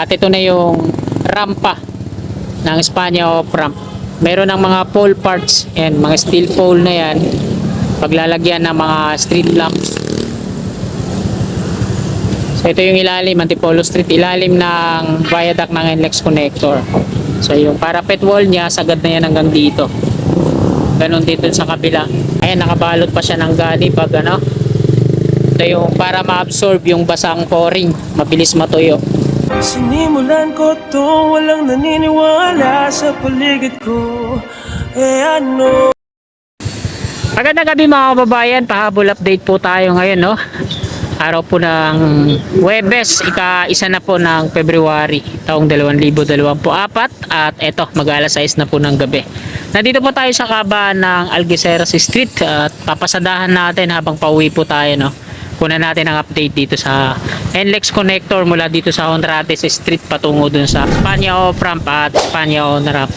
At ito na yung rampa ng Espanya off-ramp. Meron ng mga pole parts and mga steel pole na yan, paglalagyan ng mga street lamps. So ito yung ilalim, Antipolo Street, ilalim ng viaduct ng NLEX connector. So yung parapet wall niya, sagad na yan hanggang dito. Ganon dito sa kabila. Ayan, nakabalot pa siya ng gali pag ano. Ito yung para ma-absorb yung basang pouring, mabilis matuyo. Sinimulan ko to, walang naniniwala sa paligid ko. Ano? Magandang gabi mga kababayan, pahabol update po tayo ngayon, no? Araw po ng Huwebes, ika-isa na po ng February taong 2024 at eto, mag-alas 6 na po ng gabi. Nandito po tayo sa kaban ng Algeciras Street at papasadahan natin habang pauwi po tayo, no? Kunan natin ang update dito sa NLEX connector mula dito sa Honrates Street patungo dun sa Espanya off-ramp at Espanya on-ramp.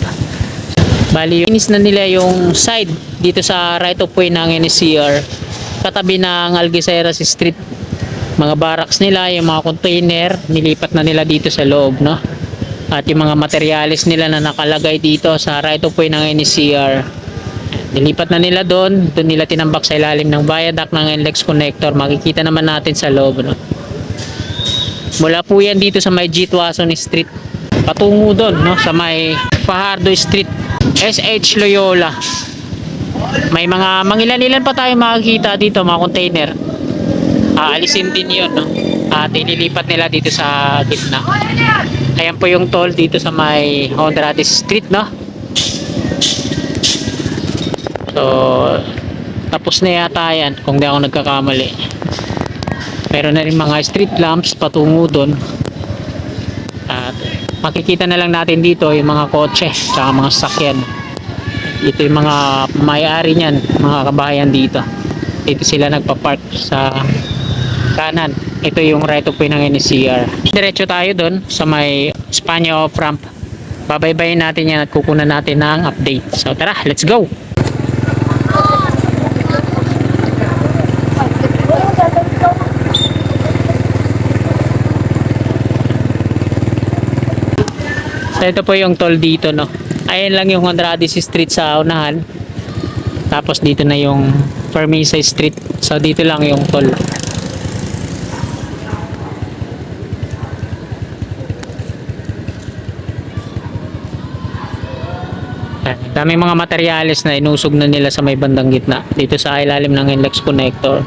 Bali, inis na nila yung side dito sa right of way ng NCR katabi ng Algeciras Street. Mga barracks nila, yung mga container, nilipat na nila dito sa loob, no? At yung mga materials nila na nakalagay dito sa right of way ng NCR, nilipat na nila doon nila tinambak sa ilalim ng viaduct ng NLEX connector. Makikita naman natin sa loob, no? Mula po yan dito sa may G. Tuason Street patungo doon, no? Sa may Fajardo Street, SH Loyola. May mga mangilan-ilan pa tayo makikita dito, mga container. Aalisin din yun, no? At inilipat nila dito sa gitna. Ayan po yung toll dito sa may Honrates Street, no? So, tapos na yata yan kung di ako nagkakamali. Meron na rin mga street lamps patungo doon. At makikita na lang natin dito yung mga kotse tsaka mga sasakyan. Ito yung mga may-ari niyan, mga kabayan dito. Dito sila nagpa-park sa kanan. Ito yung right of way ng NCR. Diretso tayo doon sa may Espanya off-ramp. Babaybayin natin yan at kukunan natin ng update. So tara, let's go! So ito po yung toll dito, no? Ayan lang yung Honrates Street sa unahan. Tapos dito na yung Permisa Street. So dito lang yung toll. Dami mga materyales na inusog na nila sa may bandang gitna dito sa ilalim ng NLEX connector.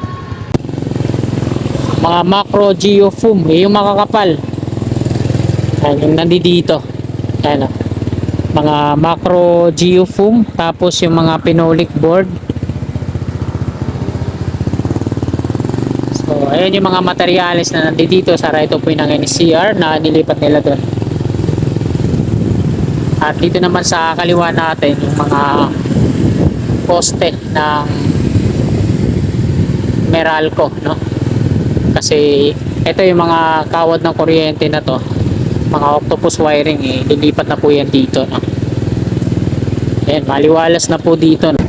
Mga macro geofoam, yung makakapal. Ayan, yung nandito. Ayan, mga macro geofoam, tapos yung mga phenolic board. So ayan yung mga materyales na nandito sa right of way ng NCR na nilipat nila doon. At dito naman sa kaliwa natin yung mga poste ng Meralco, no? Kasi ito yung mga kawad ng kuryente na to, mga octopus wiring, lilipat na po yan dito, no? Ayan, maliwalas na po dito, no?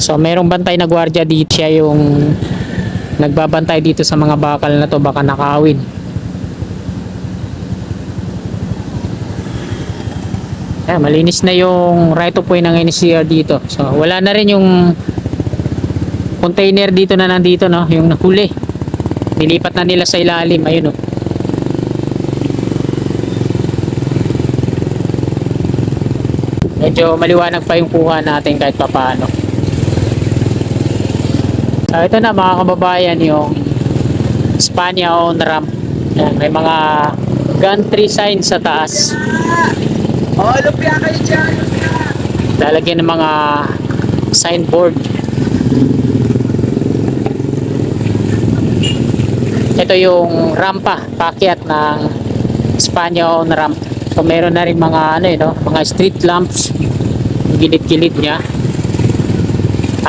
So merong bantay na gwardiya dito, siya yung nagbabantay dito sa mga bakal na to, baka nakawin. Ayan, malinis na yung right of way ng NCR dito. So wala na rin yung container dito na nandito, no? Yung nahuli, nilipat na nila sa ilalim. Ayun, no? Medyo maliwanag pa yung kuha natin kahit papaano. So ito na mga kababayan, yung Espanya on-ramp. Ayan, may mga gantry signs sa taas. Oh, lupia kayo dyan! Lalagyan ng mga signboard. Ito yung rampa, paakyat ng Espanya on-ramp. So meron na rin mga mga street lamps, gilid-gilid niya.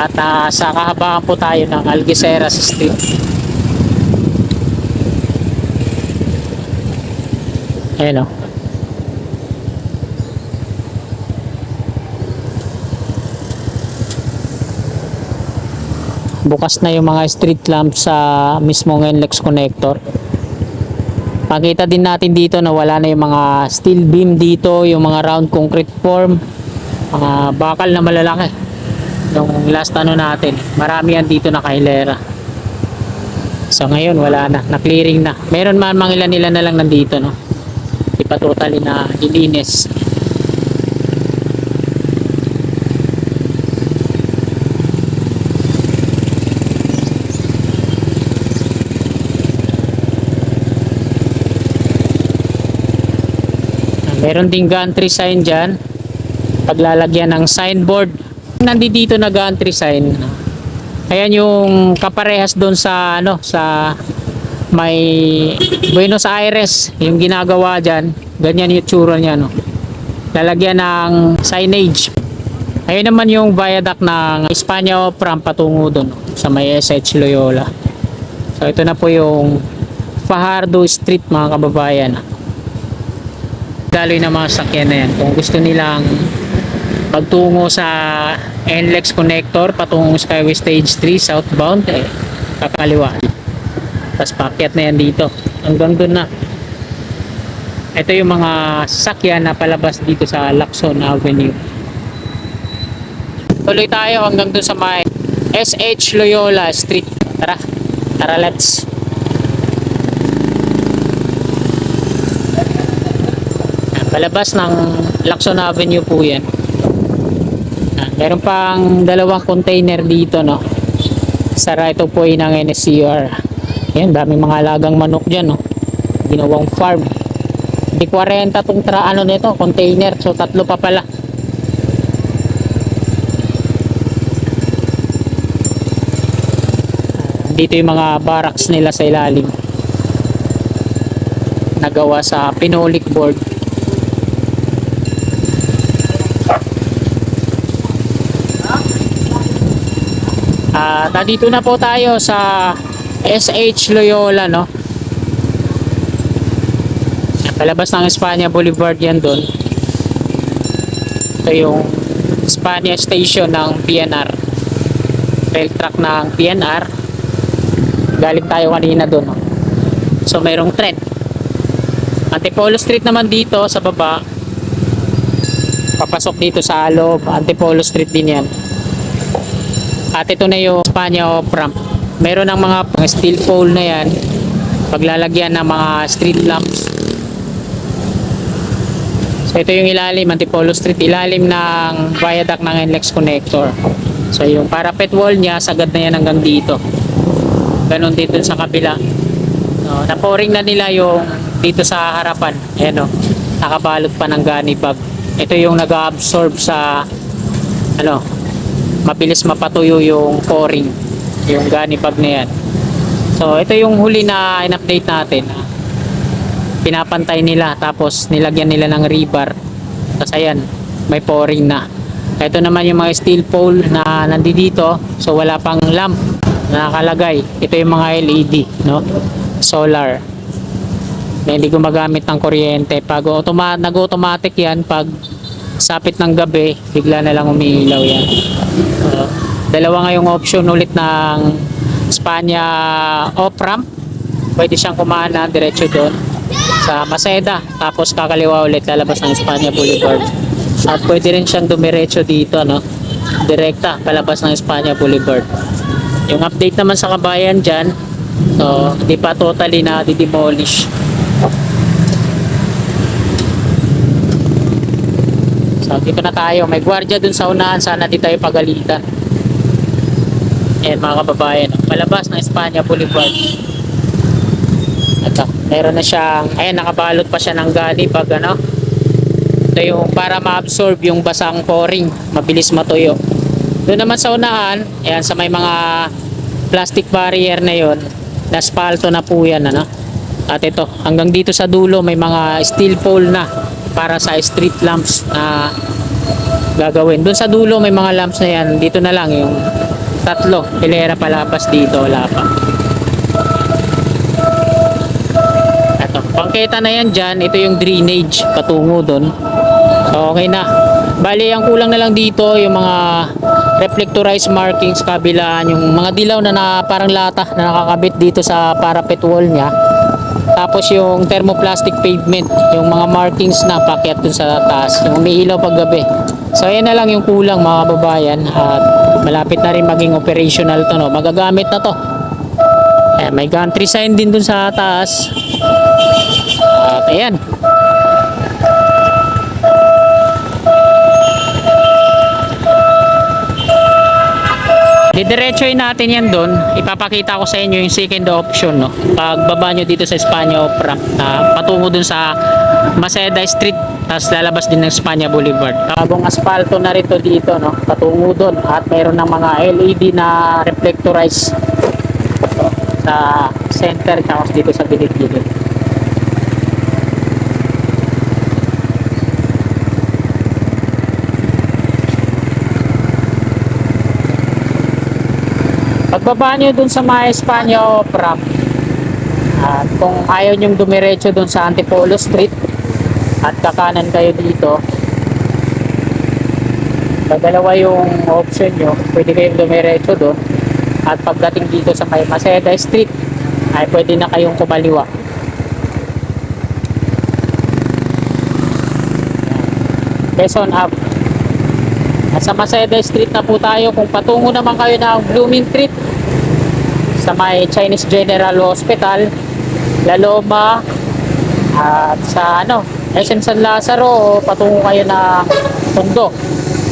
At sa kahabaan po tayo ng Algeciras Street. Ayan, o. Bukas na yung mga street lamps sa mismong NLEX connector. Makita din natin dito na wala na yung mga steel beam dito, yung mga round concrete form, mga bakal na malalaki. Yung last ano natin, marami yan dito na kahilera. So ngayon wala na, na-clearing na. Meron man mga ilan-ilan na lang nandito, no. Di pa totally na lilinis. Meron ding gantry sign dyan. Paglalagyan ng signboard. Nandito na gantry sign. Ayan yung kaparehas doon sa ano, sa may Buenos Aires, yung ginagawa dyan. Ganyan yung tsura niya, no. Lalagyan ng signage. Ayun naman yung viaduct ng Espanya Opram patungo doon sa may SH Loyola. So ito na po yung Fajardo Street, mga kababayan. Daloy na mga sakyan na yan. Kung gusto nilang magtungo sa NLEX connector patungong Skyway Stage 3 southbound, kakaliwa. Tapos paakyat na yan dito. Hanggang doon na. Ito yung mga sakyan na palabas dito sa Lacson Avenue. Tuloy tayo hanggang doon sa may SH Loyola Street. Tara. Tara, let's. Palabas ng Lacson Avenue po yan. Meron pang dalawang container dito, no. Sara ito po ay ng NSCR. Yan, daming mga alagang manok dyan, no. Ginawang farm. Di 40 tong ano nito, container. So tatlo pa pala. Dito yung mga barracks nila sa ilalim. Nagawa sa pinolik board. Dito na po tayo sa SH Loyola, no. Palabas ng Espanya Boulevard yan doon. Ito yung Espanya Station ng PNR. Rail track ng PNR. Galing tayo kanina doon, no. So mayroong tren. Antipolo Street naman dito sa baba. Papasok dito sa loob. Antipolo Street din yan. At ito na yung Espanya Opram. Meron ng mga steel pole na yan. Paglalagyan ng mga street lamps. So ito yung ilalim, Antipolo Street. Ilalim ng viaduct ng NLEX connector. So yung parapet wall niya, sagad na yan hanggang dito. Ganon dito sa kabila. So, naporing na nila yung dito sa harapan. Ayan, o. Nakabalot pa ng gunny bag. Ito yung nag-absorb sa ano, mabilis mapatuyo yung pouring, yung gunny bag na yan. So ito yung huli na in-update natin. Pinapantay nila, tapos nilagyan nila ng rebar. Tapos ayan, may pouring na. Ito naman yung mga steel pole na nandito. So wala pang lamp na nakalagay. Ito yung mga LED, no? Solar na hindi gumagamit ng kuryente. Pag nag-automatic yan, pag sapit ng gabi, bigla na lang umiilaw yan. Dalawa ngayong option ulit ng Espanya Opram. Pwede siyang kumana diretso doon sa Maceda, tapos kakaliwa ulit lalabas ng Espanya Boulevard. At pwede rin siyang dumiretso dito, no, direkta palabas ng Espanya Boulevard. Yung update naman sa kabayan dyan, so hindi pa totally na di-demolish. So dito na tayo, may gwardiya dun sa unahan, sana di tayo pagalitan. Ayan mga kababayan, palabas ng Espanya Boulevard. Ito, meron na siyang, ayan, nakabalot pa siya ng gali pag ano. Ito yung para ma-absorb yung basang pouring, mabilis matuyo. Doon naman sa unahan, ayan, sa may mga plastic barrier na yon, naspalto na po yan, ano. At ito, hanggang dito sa dulo may mga steel pole na para sa street lamps na gagawin. Doon sa dulo may mga lamps na yan. Dito na lang yung tatlo, hilera palabas dito, wala pa. Ito, pangketa na yan dyan. Ito yung drainage patungo doon. So okay na. Bali, ang kulang na lang dito yung mga reflectorized markings kabilaan, yung mga dilaw na, parang lata na nakakabit dito sa parapet wall nya. Tapos yung thermoplastic pavement, yung mga markings na pakyat dun sa taas, yung umiilaw pag gabi. So ayan na lang yung kulang mga kababayan, at malapit na rin maging operational to, no. Magagamit na to. Ayan, may gantry sign din dun sa taas. At ayan. Didiretsoy natin yan doon. Ipapakita ko sa inyo yung second option, no. Pagbaba nyo dito sa Espanya Opera, patungo dun sa Maceda Street, tapos lalabas din ng Espanya Boulevard. Bagong asfalto na rito dito, no, patungo doon, at mayroon ng mga LED na reflectorize sa center, tapos dito sa gilid-gilid. Pagbaba nyo dun sa mga Espanya Opera, at kung ayaw nyong dumiretso dun sa Antipolo Street at kakanan kayo dito, dalawa yung option nyo. Pwede kayong dumiretso dun, at pagdating dito sa may Maceda Street ay pwede na kayong kumaliwa. Quezon Ave. At sa Maceda Street na po tayo. Kung patungo naman kayo ng Blooming Street, sa may Chinese General Hospital, La Loma, at sa SM San Lazaro, patungo kayo ng Tondo.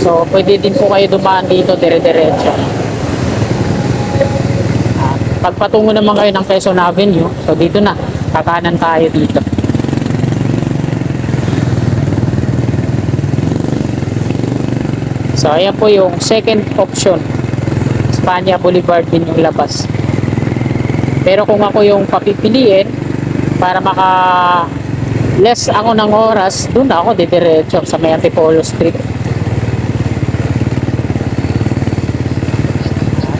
So pwede din po kayo dumaan dito dire-diretso. Pag patungo naman kayo ng Quezon Avenue, so dito na, kakanan tayo dito. So ayan po yung second option, Espanya Boulevard din yung labas. Pero kung ako yung papipiliin, para maka less ako ng oras, doon ako didiretso sa may Antipolo Street.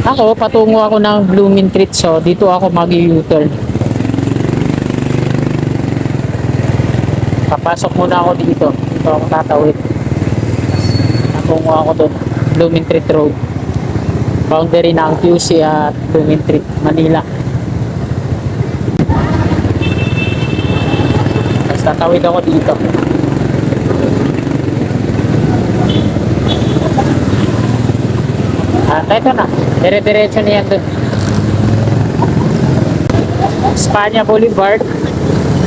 Ako, patungo ako ng Blooming Street, so dito ako mag-U-turn. Papasok muna ako dito. Dito ako tatawid. Patungo ako doon, Blooming Street Road. Boundary ng QC at Blooming Street, Manila. Tapos tatawid ako dito. At ito na, dire-diretso niyan doon. Espanya Boulevard,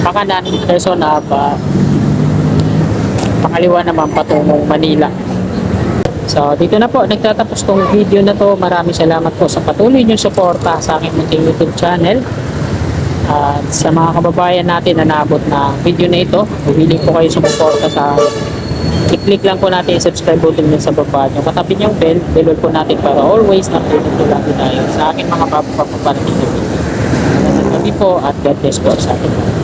pakanan, Quezon Ave, pakaliwa naman patungong Manila. So dito na po nagtatapos tong video na to. Maraming salamat po sa patuloy niyong suporta sa aking munting YouTube channel. At sa mga kababayan natin na naabot na video na ito, humiling po kayo sumuporta sa i-click lang po natin yung subscribe button din sa baba nyo. Katabi yung bell po natin para always na-update po lagi tayo sa aking mga papapaparating na video. Maraming po at God bless po sa akin.